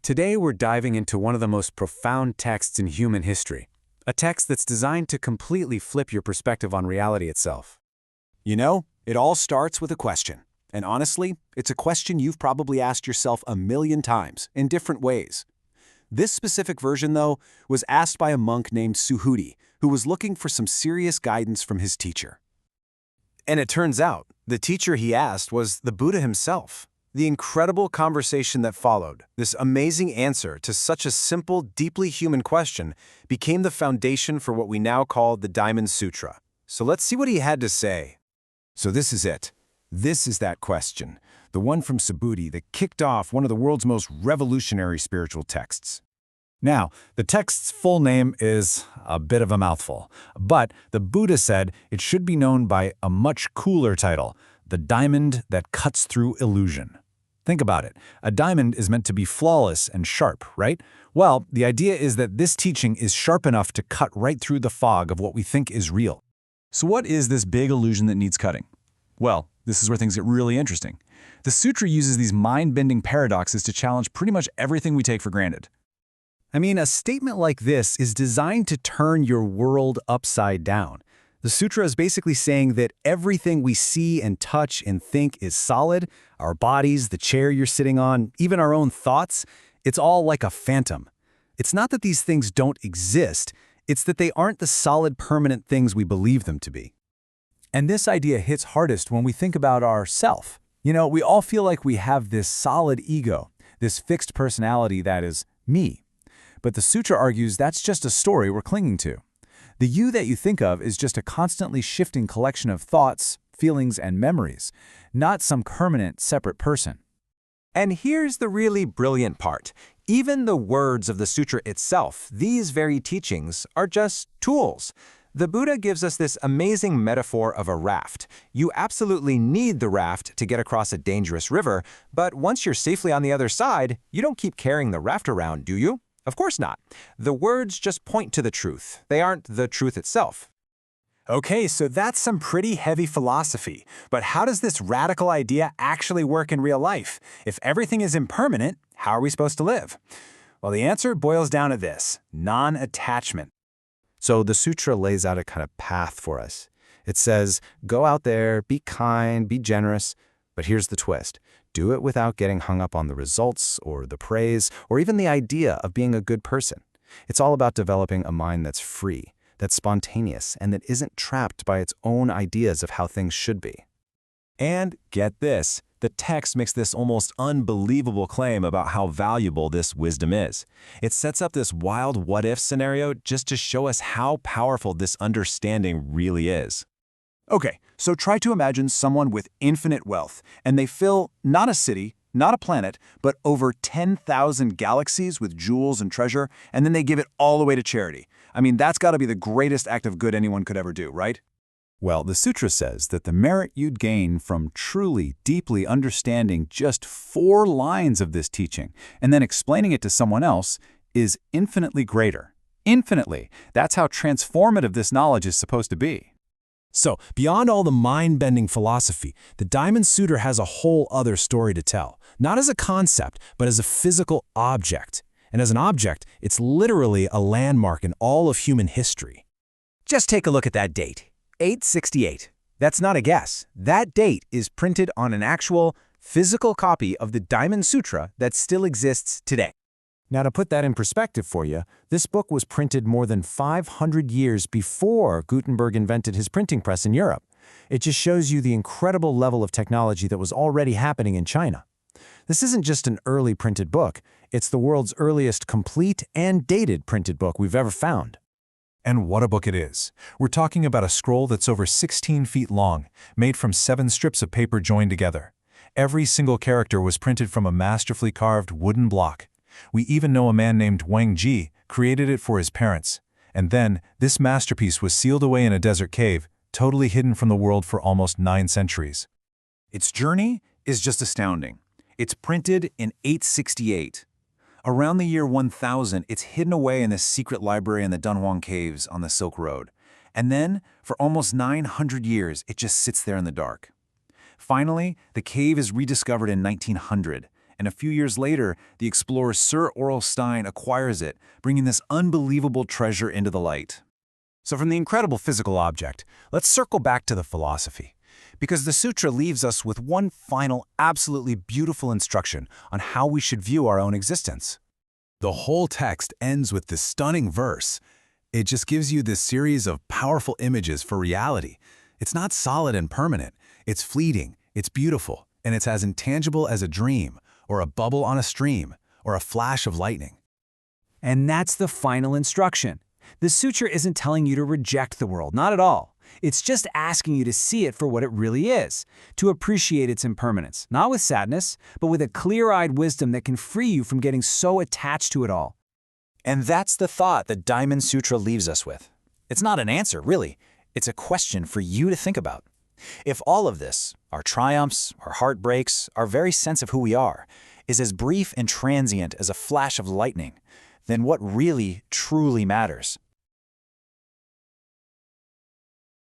Today we're diving into one of the most profound texts in human history, a text that's designed to completely flip your perspective on reality itself. You know, it all starts with a question. And honestly, it's a question you've probably asked yourself a million times, in different ways. This specific version, though, was asked by a monk named Suhuti, who was looking for some serious guidance from his teacher. And it turns out, the teacher he asked was the Buddha himself. The incredible conversation that followed, this amazing answer to such a simple, deeply human question, became the foundation for what we now call the Diamond Sutra. So let's see what he had to say. So this is it. This is that question, the one from Subhuti that kicked off one of the world's most revolutionary spiritual texts. Now, the text's full name is a bit of a mouthful, but the Buddha said it should be known by a much cooler title, the diamond that cuts through illusion. Think about it. A diamond is meant to be flawless and sharp, right? Well, the idea is that this teaching is sharp enough to cut right through the fog of what we think is real. So what is this big illusion that needs cutting? Well, this is where things get really interesting. The sutra uses these mind-bending paradoxes to challenge pretty much everything we take for granted. I mean, a statement like this is designed to turn your world upside down. The sutra is basically saying that everything we see and touch and think is solid. Our bodies, the chair you're sitting on, even our own thoughts, it's all like a phantom. It's not that these things don't exist, it's that they aren't the solid, permanent things we believe them to be. And this idea hits hardest when we think about our self. You know, we all feel like we have this solid ego, this fixed personality that is me. But the sutra argues that's just a story we're clinging to. The you that you think of is just a constantly shifting collection of thoughts, feelings, and memories, not some permanent, separate person. And here's the really brilliant part. Even the words of the sutra itself, these very teachings, are just tools. The Buddha gives us this amazing metaphor of a raft. You absolutely need the raft to get across a dangerous river, but once you're safely on the other side, you don't keep carrying the raft around, do you? Of course not. The words just point to the truth. They aren't the truth itself. Okay, so that's some pretty heavy philosophy. But how does this radical idea actually work in real life? If everything is impermanent, how are we supposed to live? Well, the answer boils down to this: non-attachment. So the sutra lays out a kind of path for us. It says, go out there, be kind, be generous, but here's the twist. Do it without getting hung up on the results or the praise or even the idea of being a good person. It's all about developing a mind that's free, that's spontaneous, and that isn't trapped by its own ideas of how things should be. And get this, the text makes this almost unbelievable claim about how valuable this wisdom is. It sets up this wild what-if scenario just to show us how powerful this understanding really is. Okay, so try to imagine someone with infinite wealth, and they fill not a city, not a planet, but over 10,000 galaxies with jewels and treasure, and then they give it all away to charity. I mean, that's got to be the greatest act of good anyone could ever do, right? Well, the sutra says that the merit you'd gain from truly, deeply understanding just 4 lines of this teaching and then explaining it to someone else is infinitely greater. Infinitely. That's how transformative this knowledge is supposed to be. So, beyond all the mind-bending philosophy, the Diamond Sutra has a whole other story to tell, not as a concept, but as a physical object. And as an object, it's literally a landmark in all of human history. Just take a look at that date, 868. That's not a guess. That date is printed on an actual, physical copy of the Diamond Sutra that still exists today. Now, to put that in perspective for you, this book was printed more than 500 years before Gutenberg invented his printing press in Europe. It just shows you the incredible level of technology that was already happening in China. This isn't just an early printed book, it's the world's earliest complete and dated printed book we've ever found. And what a book it is. We're talking about a scroll that's over 16 feet long, made from 7 strips of paper joined together. Every single character was printed from a masterfully carved wooden block. We even know a man named Wang Ji created it for his parents. And then, this masterpiece was sealed away in a desert cave, totally hidden from the world for almost 9 centuries. Its journey is just astounding. It's printed in 868. Around the year 1000, it's hidden away in this secret library in the Dunhuang Caves on the Silk Road. And then, for almost 900 years, it just sits there in the dark. Finally, the cave is rediscovered in 1900, and a few years later, the explorer Sir Aurel Stein acquires it, bringing this unbelievable treasure into the light. So from the incredible physical object, let's circle back to the philosophy. Because the sutra leaves us with one final, absolutely beautiful instruction on how we should view our own existence. The whole text ends with this stunning verse. It just gives you this series of powerful images for reality. It's not solid and permanent. It's fleeting, it's beautiful, and it's as intangible as a dream, or a bubble on a stream, or a flash of lightning. And that's the final instruction. The sutra isn't telling you to reject the world, not at all. It's just asking you to see it for what it really is, to appreciate its impermanence, not with sadness, but with a clear-eyed wisdom that can free you from getting so attached to it all. And that's the thought that Diamond Sutra leaves us with. It's not an answer, really. It's a question for you to think about. If all of this, our triumphs, our heartbreaks, our very sense of who we are, is as brief and transient as a flash of lightning, then what really, truly matters